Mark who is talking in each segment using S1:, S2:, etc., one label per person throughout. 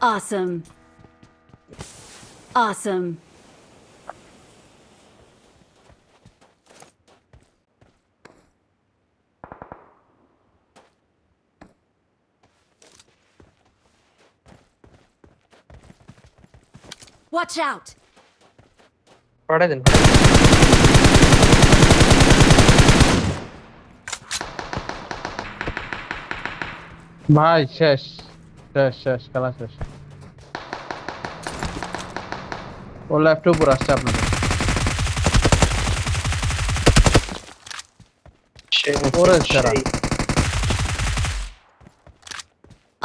S1: Awesome. Awesome. Watch out.
S2: পাড়া দেন
S3: ভাই শেষ শেষ শেষ খেলা শেষ ও লেফট উপর আসছে আপনাদের ওরে সেরা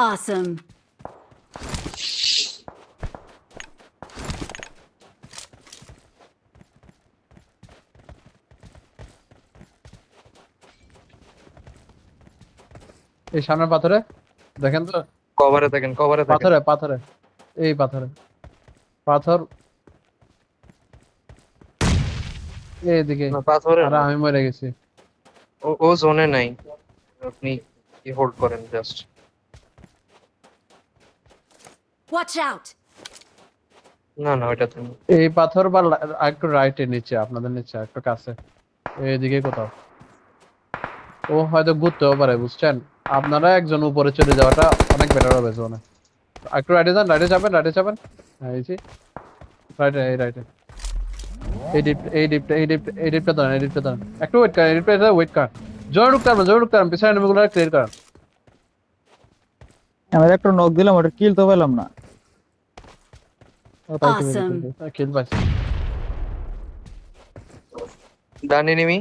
S1: Awesome.
S3: এই সামনের পাথরে দেখেন তো
S2: কভারে থাকেন
S3: পাথরে পাথরে এই পাথরে পাথর এইদিকে
S2: না পাথরে
S3: আর আমি মরে গেছি
S2: ও জোনে নাই আপনি কি হোল্ড করেন জাস্ট
S1: Watch out.
S2: না না ওটা তুমি
S3: এই পাথর বা একটু রাইটে নিচে আপনাদের নিচে একটু কাছে এইদিকে কোথাও ও হয়তো ঘুরতেও পারে বুঝছেন আপনারা একজন উপরে চলে যাওয়াটা অনেক বেটার হবে জোনে একটু রাইটে যান রাইটে যাবেন হ্যাঁ এই যে রাইটে এই রাইটে এই ডিপটা ধরেন একটু ওয়েট করেন জোরে ঢুকতে পারেন পিছনে এনিমিগুলো ক্লিয়ার করেন
S4: আমি একটা নক দিলাম ওটা কিল তো পেলাম না
S1: Awesome.
S3: কিল পাইছি
S2: ডান এনিমি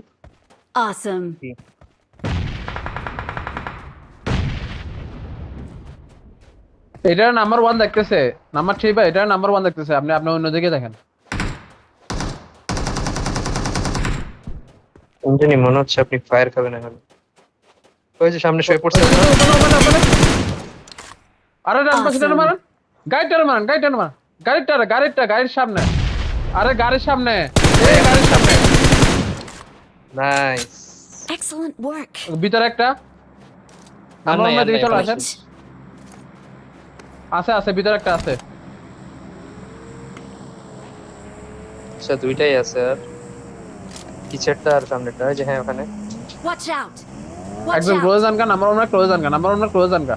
S1: Awesome.
S3: এটা নাম্বার 1 দেখতেছে নাম্বার 3 ভাই এটা নাম্বার 1 দেখতেছে আপনি অন্যদিকে দেখেন
S2: জানি মনে হচ্ছে আপনি ফায়ার খাবেন এখন ওই যে সামনে শুয়ে পড়ছে
S3: আরে ডান পাশে
S1: Awesome.
S3: মারেন গাড়িটার মারেন গাড়ির সামনে আরে গাড়ির সামনে এই গাড়ির সামনে
S2: নাইস
S1: Excellent work.
S3: ভিতরে একটা আমরা দিকে চলে আসেন
S1: Great.
S3: আছে ভিতরে একটা আছে
S2: আচ্ছা দুইটাই আছে আর কিচেরটা আর সামনেটা ওই যে হ্যাঁ ওখানে
S1: Watch out. Watch
S3: একদম
S1: out.
S3: ক্লোজ আনকা নাম্বার 1 ক্লোজ আনকা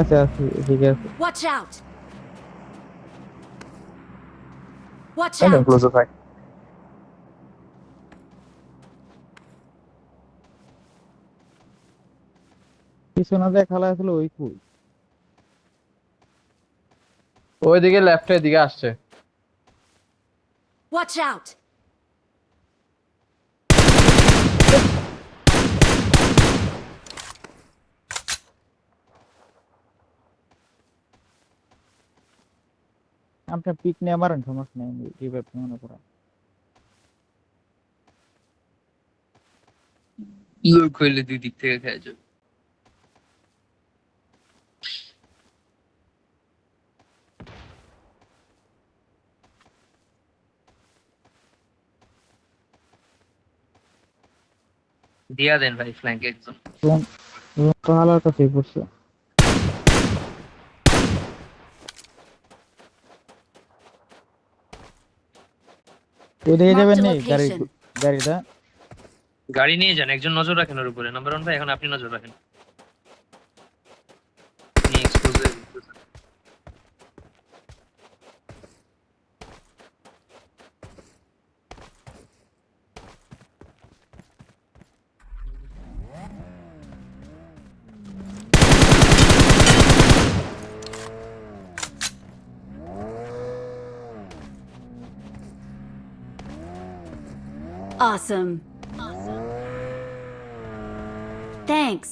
S4: আচ্ছা ঠিক আছে
S1: Watch out. Watch
S2: একদম
S1: out.
S2: ক্লোজ ভাই
S4: পিছনে যে খেলা ছিল ওই কই
S3: ওইদিকে লেফটে দিকে আসছে
S1: Watch out.
S4: আপনি পিক নিয়ে মারেন সমস্যা নেই রিভাইভ মনে করেন
S2: লোক হইলে দুই দিক থেকে খেয়ে যাবে দিয়া দেন ভাই ফ্ল্যাঙ্ক একদম
S4: তো হালার কাছে পড়ছে ওইদিকে
S1: Marked
S4: যাবেন
S1: a
S4: নেই
S1: location.
S4: গাড়িটা
S2: গাড়ি নিয়ে যান একজন নজর রাখেন ওর উপরে নাম্বার 1 ভাই এখন আপনি নজর রাখেন আপনি এক্সপোজ
S1: Awesome. Thanks.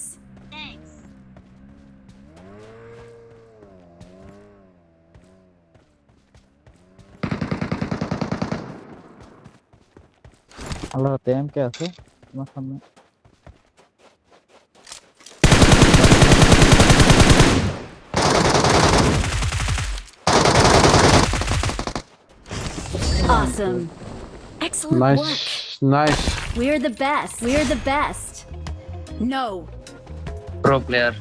S4: আল্লাহ তেম কে আছে তোমার সামনে
S1: Awesome. Excellent work.
S3: Nice
S1: We're the best. We're the best. No.
S2: Pro player